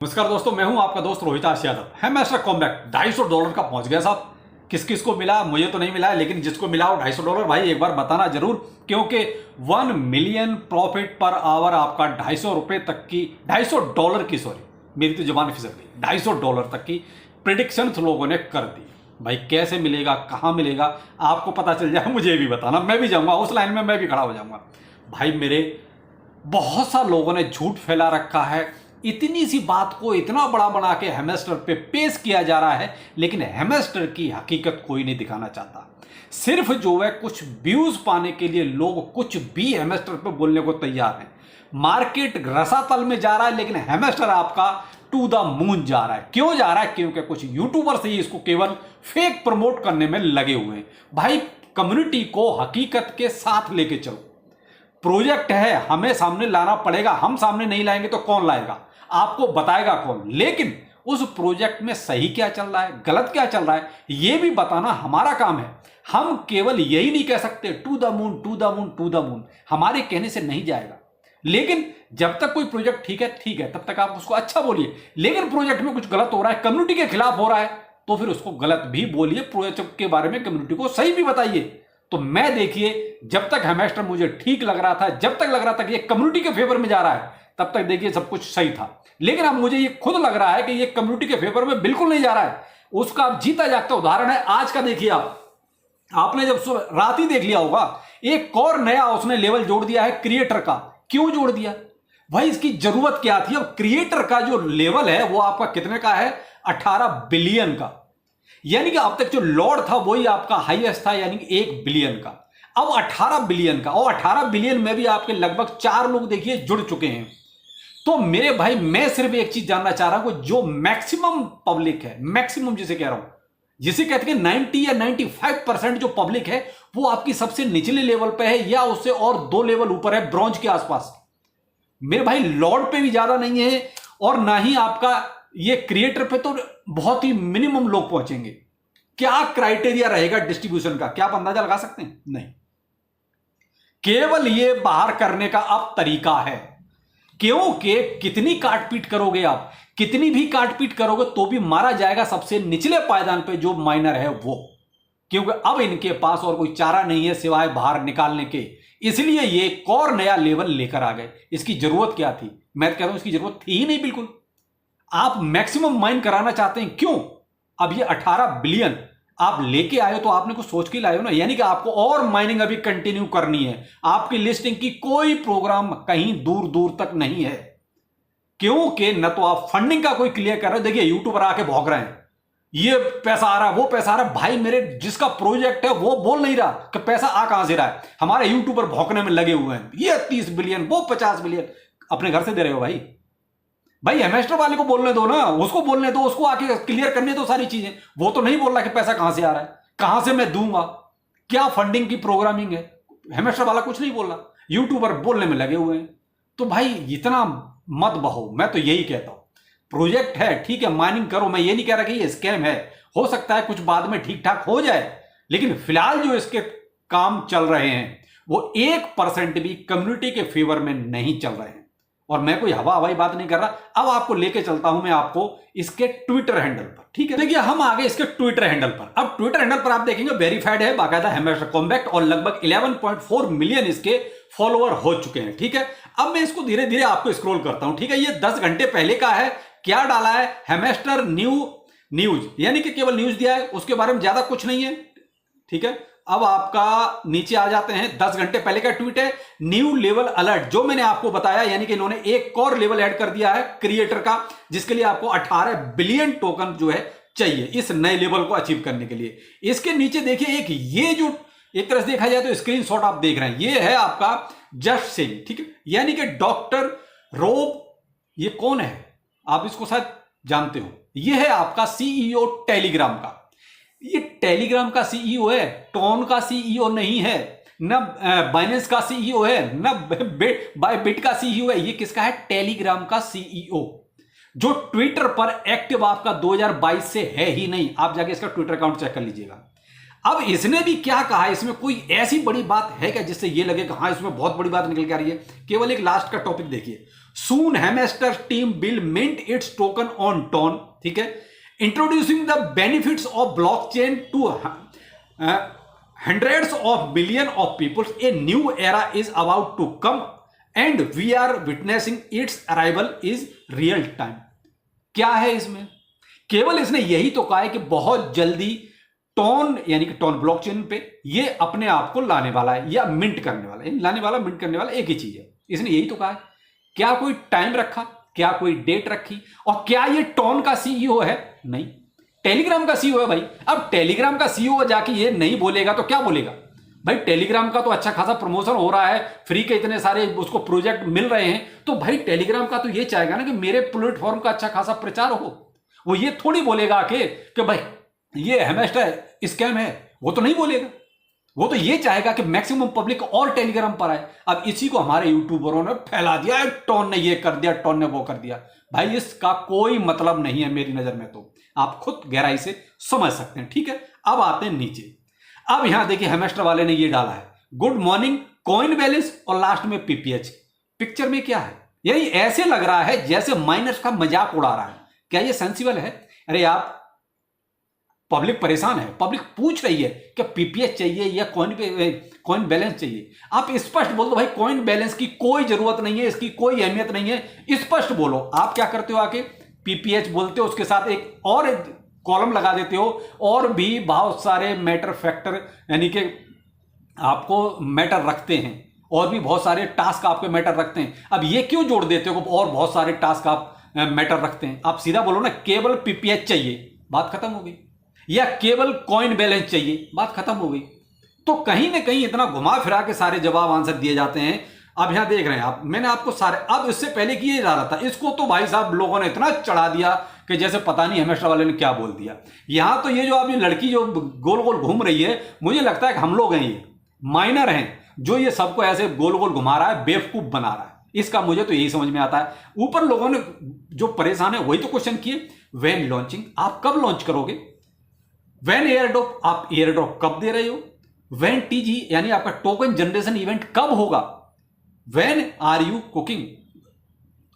नमस्कार दोस्तों, मैं हूं आपका दोस्त रोहिताश यादव। हैमस्टर कॉम्बैट $250 का पहुंच गया साहब। किस किस को मिला मुझे तो नहीं मिला है, लेकिन जिसको मिला वो $250 भाई एक बार बताना जरूर, क्योंकि 1 मिलियन प्रॉफिट पर आवर आपका $250 तक की $250 की, सॉरी मेरी तो जुबान फिसक गई, $250 तक की प्रिडिक्शन लोगों ने कर दी। भाई कैसे मिलेगा, कहाँ मिलेगा, आपको पता चल जाए मुझे भी बताना, मैं भी जाऊंगा उस लाइन में, मैं भी खड़ा हो जाऊंगा। भाई मेरे बहुत सा लोगों ने झूठ फैला रखा है, इतनी सी बात को इतना बड़ा बना के हैमस्टर पे पेश किया जा रहा है, लेकिन हैमस्टर की हकीकत कोई नहीं दिखाना चाहता। सिर्फ जो है कुछ व्यूज पाने के लिए लोग कुछ भी हैमस्टर पे बोलने को तैयार हैं। मार्केट रसातल में जा रहा है, लेकिन हैमस्टर आपका टू द मून जा रहा है। क्यों जा रहा है? क्योंकि कुछ यूट्यूबर्स ही इसको केवल फेक प्रमोट करने में लगे हुए हैं। भाई कम्युनिटी को हकीकत के साथ लेके चलो। प्रोजेक्ट है, हमें सामने लाना पड़ेगा, हम सामने नहीं लाएंगे तो कौन लाएगा, आपको बताएगा कौन। लेकिन उस प्रोजेक्ट में सही क्या चल रहा है, गलत क्या चल रहा है, यह भी बताना हमारा काम है। हम केवल यही नहीं कह सकते to the moon to the moon to the moon, हमारे कहने से नहीं जाएगा। लेकिन जब तक कोई प्रोजेक्ट ठीक है तब तक आप उसको अच्छा बोलिए। लेकिन प्रोजेक्ट में कुछ गलत हो रहा है, कम्युनिटी के खिलाफ हो रहा है, तो फिर उसको गलत भी बोलिए, प्रोजेक्ट के बारे में कम्युनिटी को सही भी बताइए। तो मैं देखिए, जब तक हैमस्टर मुझे ठीक लग रहा था, जब तक लग रहा था कि ये कम्युनिटी के फेवर में जा रहा है, तब तक देखिए सब कुछ सही था। लेकिन अब मुझे ये खुद लग रहा है कि ये कम्युनिटी के फेवर में बिल्कुल नहीं जा रहा है। उसका अब जीता जागता उदाहरण है आज का। देखिए आपने जब रात ही देख लिया होगा, एक और नया उसने लेवल जोड़ दिया है क्रिएटर का। क्यों जोड़ दिया भाई, इसकी जरूरत क्या थी? अब क्रिएटर का जो लेवल है वो आपका कितने का है? 18 बिलियन का। यानी कि अब तक जो लॉर्ड था वही आपका हाईएस्ट था, यानी कि 1 बिलियन का। अब 18 बिलियन का, और 18 बिलियन में भी आपके लगभग 4 लोग देखिए जुड़ चुके हैं। तो मेरे भाई मैं सिर्फ एक चीज जानना चाह रहा हूं, जो मैक्सिमम पब्लिक है, मैक्सिमम जिसे कह रहा हूं, जिसे कहते हैं 90 या 95% जो पब्लिक है, वो आपकी सबसे निचले लेवल पे है या उससे और 2 लेवल ऊपर है, ब्रॉन्ज के आसपास। मेरे भाई लॉर्ड पे भी ज्यादा नहीं है, और ना ही आपका ये क्रिएटर पे, तो बहुत ही मिनिमम लोग पहुंचेंगे। क्या क्राइटेरिया रहेगा डिस्ट्रीब्यूशन का, क्या आप अंदाजा लगा सकते हैं? नहीं, केवल ये बाहर करने का अब तरीका है। क्योंकि कितनी काटपीट करोगे आप, कितनी भी काटपीट करोगे तो भी मारा जाएगा सबसे निचले पायदान पे जो माइनर है वो। क्योंकि अब इनके पास और कोई चारा नहीं है सिवाय बाहर निकालने के, इसलिए ये एक और नया लेवल लेकर आ गए। इसकी जरूरत क्या थी? मैं कहता हूं इसकी जरूरत थी ही नहीं बिल्कुल। आप मैक्सिमम माइन कराना चाहते हैं, क्यों? अब ये 18 बिलियन आप लेके आए हो तो आपने कुछ सोच के लाए हो ना, यानी कि आपको और माइनिंग अभी कंटिन्यू करनी है। आपकी लिस्टिंग की कोई प्रोग्राम कहीं दूर दूर तक नहीं है, क्योंकि न तो आप फंडिंग का कोई क्लियर कर रहे हो। देखिए यूट्यूबर आके भौंक रहे हैं, ये पैसा आ रहा है, वो पैसा आ रहा है। भाई मेरे जिसका प्रोजेक्ट है वो बोल नहीं रहा कि पैसा आ कहां से रहा है। हमारे यूट्यूबर भौंकने में लगे हुए हैं, ये 30 बिलियन, वो 50 बिलियन, अपने घर से दे रहे हो भाई। भाई हैमस्टर वाले को बोलने दो ना, उसको बोलने दो, उसको आके क्लियर करने दो सारी चीजें। वो तो नहीं बोल रहा कि पैसा कहां से आ रहा है, कहां से मैं दूंगा, क्या फंडिंग की प्रोग्रामिंग है। हैमस्टर वाला कुछ नहीं बोल रहा, यूट्यूबर बोलने में लगे हुए हैं। तो भाई इतना मत बहो, मैं तो यही कहता हूं। प्रोजेक्ट है ठीक है, माइनिंग करो, मैं ये नहीं कह रहा कि ये स्कैम है। हो सकता है कुछ बाद में ठीक ठाक हो जाए, लेकिन फिलहाल जो इसके काम चल रहे हैं वो 1% भी कम्युनिटी के फेवर में नहीं चल रहे हैं। और मैं कोई हवाई बात नहीं कर रहा। अब आपको लेके चलता हूं मैं आपको इसके ट्विटर हैंडल पर, ठीक है? देखिए हम आगे इसके ट्विटर हैंडल पर। अब ट्विटर हैंडल पर आप देखेंगे वेरीफाइड है बाकायदा हैमस्टर कॉम्बैट, और लगभग 11.4 मिलियन इसके फॉलोअर हो चुके हैं, ठीक है? अब मैं इसको धीरे धीरे आपको स्क्रॉल करता हूं, ठीक है? ये 10 घंटे पहले का है। क्या डाला है? हैमस्टर न्यूज, यानी कि केवल न्यूज दिया है, उसके बारे में ज्यादा कुछ नहीं है, ठीक है? अब आपका नीचे आ जाते हैं, 10 घंटे पहले का ट्वीट है, न्यू लेवल अलर्ट, जो मैंने आपको बताया, यानी कि इन्होंने एक और लेवल ऐड कर दिया है क्रिएटर का, जिसके लिए आपको 18 बिलियन टोकन जो है चाहिए इस नए लेवल को अचीव करने के लिए। इसके नीचे देखिए एक ये जो एक तरह से देखा जाए तो स्क्रीनशॉट आप देख रहे हैं, ये है आपका जस्ट सिंह, ठीक है? यानी कि डॉक्टर रोब, ये कौन है आप इसको शायद जानते हो, ये है आपका सीईओ टेलीग्राम का। ये टेलीग्राम का सीईओ है, टोन का सीईओ नहीं है, न बाइनेंस का सीईओ है, न बायबिट का सीईओ है। ये किसका है? टेलीग्राम का सीईओ, जो ट्विटर पर एक्टिव आपका 2022 से है ही नहीं। आप जाके इसका ट्विटर अकाउंट चेक कर लीजिएगा। अब इसने भी क्या कहा, इसमें कोई ऐसी बड़ी बात है क्या जिससे ये लगे कि हाँ इसमें बहुत बड़ी बात निकल के आ रही है? केवल एक लास्ट का टॉपिक देखिए, Soon Hamester team will mint its token on Ton, ठीक है, introducing the benefits of blockchain to hundreds of millions of people. A new era is about to come and we are witnessing its arrival is real time. क्या है इसमें? केवल इसने यही तो कहा है कि बहुत जल्दी टोन यानी कि टोन ब्लॉकचेन पे ये अपने आप को लाने वाला है या मिंट करने वाला है। लाने वाला मिंट करने वाला एक ही चीज है, इसने यही तो कहा है। क्या कोई टाइम रखा, क्या कोई डेट रखी, और क्या ये टोन का सीईओ है? नहीं, टेलीग्राम का सीईओ है भाई। अब टेलीग्राम का सीईओ जाके ये नहीं बोलेगा तो क्या बोलेगा भाई? टेलीग्राम का तो अच्छा खासा प्रमोशन हो रहा है, फ्री के इतने सारे उसको प्रोजेक्ट मिल रहे हैं, तो भाई टेलीग्राम का तो ये चाहेगा ना कि मेरे प्लेटफॉर्म का अच्छा खासा प्रचार हो। वो ये थोड़ी बोलेगा कि भाई ये हेमस्टर स्कैम है, वो तो नहीं बोलेगा। वो तो ये चाहेगा कि मैक्सिमम पब्लिक और टेलीग्राम पर आए। अब इसी को हमारे यूट्यूबरों ने फैला दिया, टोन ने ये कर दिया, टोन ने वो कर दिया। भाई इसका कोई मतलब नहीं है मेरी नजर में, तो आप खुद गहराई से समझ सकते हैं, ठीक है। अब आते हैं नीचे। अब यहां देखिए हेमस्टर वाले ने ये डाला है, गुड मॉर्निंग कॉइन बैलेंस, और लास्ट में पीपीएच। पिक्चर में क्या है? यानी ऐसे लग रहा है जैसे माइनर्स का मजाक उड़ा रहा है। क्या ये सेंसिबल है? अरे आप, पब्लिक परेशान है, पब्लिक पूछ रही है कि पीपीएच चाहिए या कॉइन बैलेंस चाहिए। आप स्पष्ट बोल दो भाई कॉइन बैलेंस की कोई जरूरत नहीं है, इसकी कोई अहमियत नहीं है, स्पष्ट बोलो। आप क्या करते हो, आके पीपीएच बोलते हो, उसके साथ एक और कॉलम लगा देते हो, और भी बहुत सारे मैटर फैक्टर यानी कि आपको मैटर रखते हैं, और भी बहुत सारे टास्क आपके मैटर रखते हैं। अब ये क्यों जोड़ देते हो और बहुत सारे टास्क आप मैटर रखते हैं? आप सीधा बोलो ना केवल पीपीएच चाहिए, बात खत्म हो गई, या केवल कॉइन बैलेंस चाहिए, बात खत्म हो गई। तो कहीं ना कहीं इतना घुमा फिरा के सारे जवाब आंसर दिए जाते हैं। अब यहां देख रहे हैं आप, मैंने आपको सारे, अब इससे पहले कि ये डाला था, इसको तो भाई साहब लोगों ने इतना चढ़ा दिया कि जैसे पता नहीं हेमस्टर वाले ने क्या बोल दिया। यहां तो ये जो अभी लड़की जो गोल गोल घूम रही है, मुझे लगता है कि हम लोग हैं, ये माइनर हैं जो ये सबको ऐसे गोल गोल घुमा रहा है, बेवकूफ बना रहा है। इसका मुझे तो यही समझ में आता है। ऊपर लोगों ने जो परेशान है वही तो क्वेश्चन किए, व्हेन लॉन्चिंग, आप कब लॉन्च करोगे? व्हेन एयरड्रॉप, आप एयरड्रॉप कब दे रहे हो? व्हेन टीजी यानी आपका टोकन जनरेशन इवेंट कब होगा? व्हेन आर यू कुकिंग,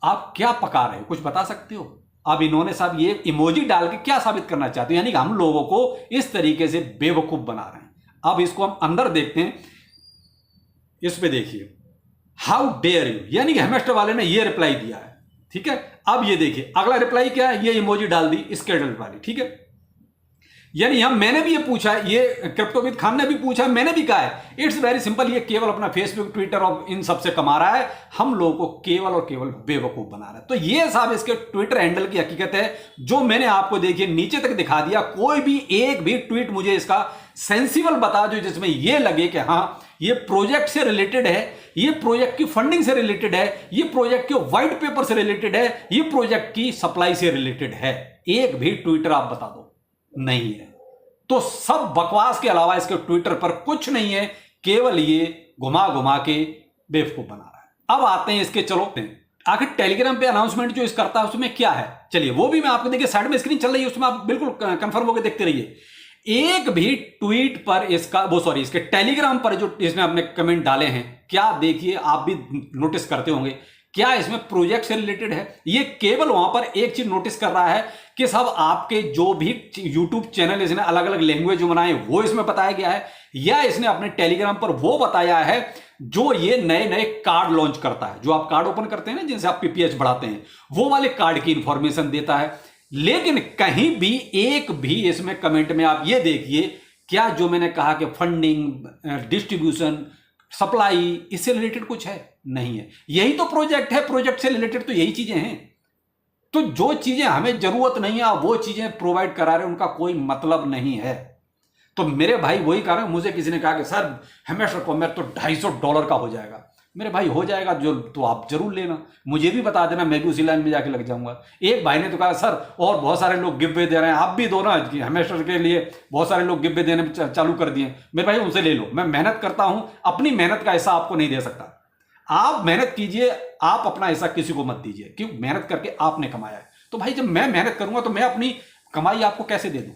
आप क्या पका रहे हो, कुछ बता सकते हो? अब इन्होंने साहब ये इमोजी डाल के क्या साबित करना चाहते हो? यानी कि हम लोगों को इस तरीके से बेवकूफ बना रहे हैं। अब इसको हम अंदर देखते हैं, इस पे देखिए, हाउ डेयर यू, यानी कि हेमस्टर वाले ने ये रिप्लाई दिया है, ठीक है। अब ये देखिए अगला रिप्लाई क्या है, ये इमोजी डाल दी स्केडल वाली, ठीक है। यानी हम, मैंने भी ये पूछा, ये क्रिप्टोविद खान ने भी पूछा, मैंने भी कहा है, इट्स वेरी सिंपल। ये केवल अपना फेसबुक, ट्विटर और इन सबसे कमा रहा है, हम लोगों को केवल और केवल बेवकूफ बना रहा है। तो ये साहब इसके ट्विटर हैंडल की हकीकत है, जो मैंने आपको देखिए नीचे तक दिखा दिया। कोई भी एक भी ट्वीट मुझे इसका सेंसिबल बता दो जिसमें ये लगे कि हाँ ये प्रोजेक्ट से रिलेटेड है, ये प्रोजेक्ट की फंडिंग से रिलेटेड है, ये प्रोजेक्ट के व्हाइट पेपर से रिलेटेड है, ये प्रोजेक्ट की सप्लाई से रिलेटेड है। एक भी ट्विटर आप बता दो, नहीं है। तो सब बकवास के अलावा इसके ट्विटर पर कुछ नहीं है, केवल ये घुमा घुमा के बेवकूफ बना रहा है। अब आते हैं इसके, चलो आखिर टेलीग्राम पे अनाउंसमेंट जो इस करता है उसमें क्या है, चलिए वो भी मैं आपको देखिए, साइड में स्क्रीन चल रही है, उसमें आप बिल्कुल कंफर्म होकर देखते रहिए। एक भी ट्वीट पर इसका, वो सॉरी, इसके टेलीग्राम पर जो इसने अपने कमेंट डाले हैं, क्या देखिए आप भी नोटिस करते होंगे, क्या इसमें प्रोजेक्ट से रिलेटेड है? ये केवल वहां पर एक चीज नोटिस कर रहा है कि सब आपके जो भी यूट्यूब चैनल इसने अलग अलग लैंग्वेज जो बनाए वो इसमें बताया गया है, या इसने अपने टेलीग्राम पर वो बताया है जो ये नए नए कार्ड लॉन्च करता है, जो आप कार्ड ओपन करते हैं ना जिनसे आप पीपीएच बढ़ाते हैं, वो वाले कार्ड की इंफॉर्मेशन देता है। लेकिन कहीं भी एक भी इसमें कमेंट में आप ये देखिए, क्या जो मैंने कहा कि फंडिंग, डिस्ट्रीब्यूशन, सप्लाई, इससे रिलेटेड कुछ है? नहीं है। यही तो प्रोजेक्ट है, प्रोजेक्ट से रिलेटेड तो यही चीजें हैं। तो जो चीजें हमें जरूरत नहीं है वो चीजें प्रोवाइड करा रहे, उनका कोई मतलब नहीं है। तो मेरे भाई वही कारण, मुझे किसी ने कहा कि सर हेमस्टर कॉम्बैट तो $250 का हो जाएगा। मेरे भाई हो जाएगा जो, तो आप जरूर लेना, मुझे भी बता देना, मैं भी उसी लाइन में जाके लग जाऊंगा। एक भाई ने तो कहा सर और बहुत सारे लोग गिव वे दे रहे हैं, आप भी दो ना, हेमस्टर के लिए बहुत सारे लोग गिव वे देने चालू कर दिए। मेरे भाई उनसे ले लो, मैं मेहनत करता हूं, अपनी मेहनत का हिस्सा आपको नहीं दे सकता। आप मेहनत कीजिए, आप अपना हिस्सा किसी को मत दीजिए, क्यों? मेहनत करके आपने कमाया है। तो भाई जब मैं मेहनत करूंगा तो मैं अपनी कमाई आपको कैसे दे दूं?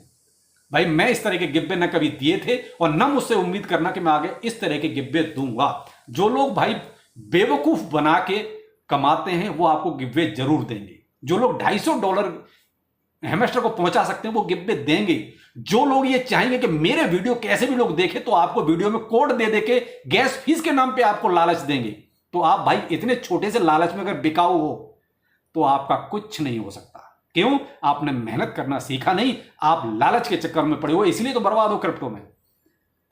भाई मैं इस तरह के गिब्बे न कभी दिए थे, और न मुझसे उम्मीद करना कि मैं आगे इस तरह के गिब्बे दूंगा। जो लोग भाई बेवकूफ बना के कमाते हैं वो आपको गिववे जरूर देंगे। जो लोग $250 हेमस्टर को पहुंचा सकते हैं वो गिववे देंगे। जो लोग ये चाहेंगे कि मेरे वीडियो कैसे भी लोग देखें तो आपको वीडियो में कोड दे दे के गैस फीस के नाम पे आपको लालच देंगे। तो आप भाई इतने छोटे से लालच में अगर बिकाऊ हो तो आपका कुछ नहीं हो सकता। क्यों? आपने मेहनत करना सीखा नहीं, आप लालच के चक्कर में पड़े हो, इसलिए तो बर्बाद हो क्रिप्टो में।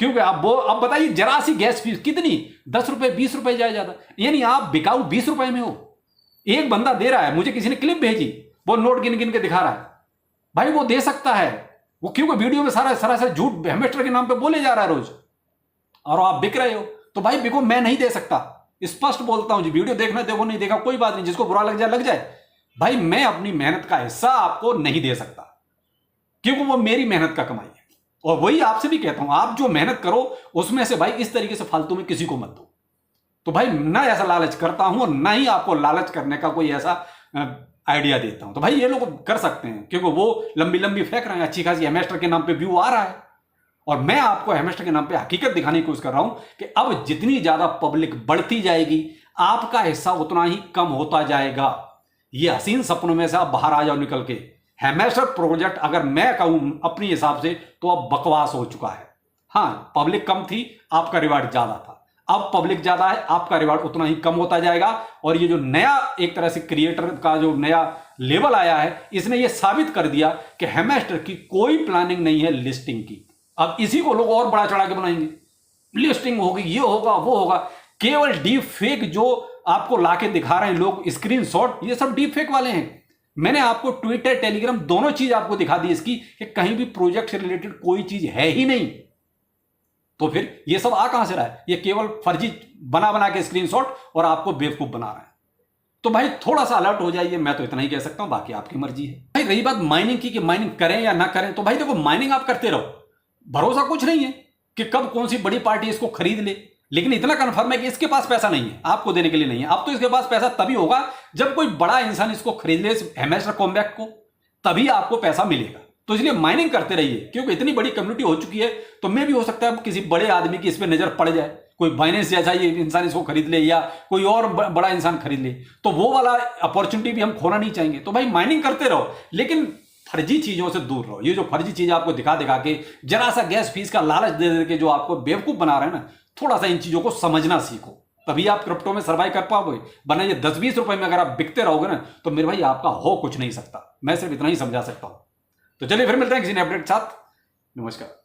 क्योंकि अब बताइए जरा सी गैस फीस कितनी, 10 रुपए 20 रुपए ज्यादा, यानी आप बिकाऊ 20 रुपए में हो। एक बंदा दे रहा है, मुझे किसी ने क्लिप भेजी, वो नोट गिन गिन के दिखा रहा है। भाई वो दे सकता है, वो क्योंकि वीडियो में सारा सरासर झूठ हेमस्टर के नाम पे बोले जा रहा है रोज, और आप बिक रहे हो। तो भाई बिको, मैं नहीं दे सकता, स्पष्ट बोलता हूं जी। वीडियो देखना देखो, नहीं देखा कोई बात नहीं, जिसको बुरा लग जाए लग जाए। भाई मैं अपनी मेहनत का हिस्सा आपको नहीं दे सकता, क्योंकि वो मेरी मेहनत का कमाई है। और वही आपसे भी कहता हूं, आप जो मेहनत करो उसमें से भाई इस तरीके से फालतू में किसी को मत दो। तो भाई ना ऐसा लालच करता हूं और ना ही आपको लालच करने का कोई ऐसा आइडिया देता हूं। तो भाई ये लोग कर सकते हैं, क्योंकि वो लंबी लंबी फेंक रहे हैं, अच्छी खासी हेमस्टर के नाम पे व्यू आ रहा है। और मैं आपको हेमस्टर के नाम पे हकीकत दिखाने की कोशिश कर रहा हूं कि अब जितनी ज्यादा पब्लिक बढ़ती जाएगी आपका हिस्सा उतना ही कम होता जाएगा। ये हसीन सपनों में से आप बाहर आ जाओ निकल के। हेमस्टर प्रोजेक्ट अगर मैं कहूं अपने हिसाब से तो अब बकवास हो चुका है। हाँ, पब्लिक कम थी, आपका रिवार्ड ज्यादा था। अब पब्लिक ज्यादा है, आपका रिवार्ड उतना ही कम होता जाएगा। और ये जो नया एक तरह से क्रिएटर का जो नया लेवल आया है, इसने ये साबित कर दिया कि हेमस्टर की कोई प्लानिंग नहीं है लिस्टिंग की। अब इसी को लोग और बड़ा चढ़ा के बनाएंगे, लिस्टिंग होगी, ये होगा वो होगा। केवल डीप फेक जो आपको लाके दिखा रहे हैं लोग, स्क्रीनशॉट, ये सब डीप फेक वाले हैं। मैंने आपको ट्विटर टेलीग्राम दोनों चीज आपको दिखा दी इसकी, कि कहीं भी प्रोजेक्ट से रिलेटेड कोई चीज है ही नहीं। तो फिर ये सब आ कहां से रहा है? ये केवल फर्जी बना बना के स्क्रीनशॉट और आपको बेवकूफ बना रहा है। तो भाई थोड़ा सा अलर्ट हो जाइए, मैं तो इतना ही कह सकता हूं, बाकी आपकी मर्जी है। भाई रही बात माइनिंग की, कि माइनिंग करें या ना करें, तो भाई देखो माइनिंग आप करते रहो, भरोसा कुछ नहीं है कि कब कौन सी बड़ी पार्टी इसको खरीद ले। लेकिन इतना कंफर्म है कि इसके पास पैसा नहीं है, आपको देने के लिए नहीं है। अब तो इसके पास पैसा तभी होगा जब कोई बड़ा इंसान इसको खरीद ले, हेमस्टर कॉम्बैक्ट को, तभी आपको पैसा मिलेगा। तो इसलिए माइनिंग करते रहिए, क्योंकि इतनी बड़ी कम्युनिटी हो चुकी है। तो मैं भी हो सकता है किसी बड़े आदमी की इस पर नजर पड़ जाए, कोई बाइनेंस जैसा ये इंसान इसको खरीद ले या कोई और बड़ा इंसान खरीद ले, तो वो वाला अपॉर्चुनिटी भी हम खोना नहीं चाहेंगे। तो भाई माइनिंग करते रहो, लेकिन फर्जी चीजों से दूर रहो। ये जो फर्जी चीज आपको दिखा दिखा के, जरा सा गैस फीस का लालच दे दे के जो आपको बेवकूफ बना रहे हैं ना, थोड़ा सा इन चीजों को समझना सीखो, तभी आप क्रिप्टो में सर्वाइव कर पाओगे। वरना ये 10-20 रुपए में अगर आप बिकते रहोगे ना, तो मेरे भाई आपका हो कुछ नहीं सकता। मैं सिर्फ इतना ही समझा सकता हूं। तो चलिए फिर मिलते हैं किसी नए अपडेट के साथ। नमस्कार।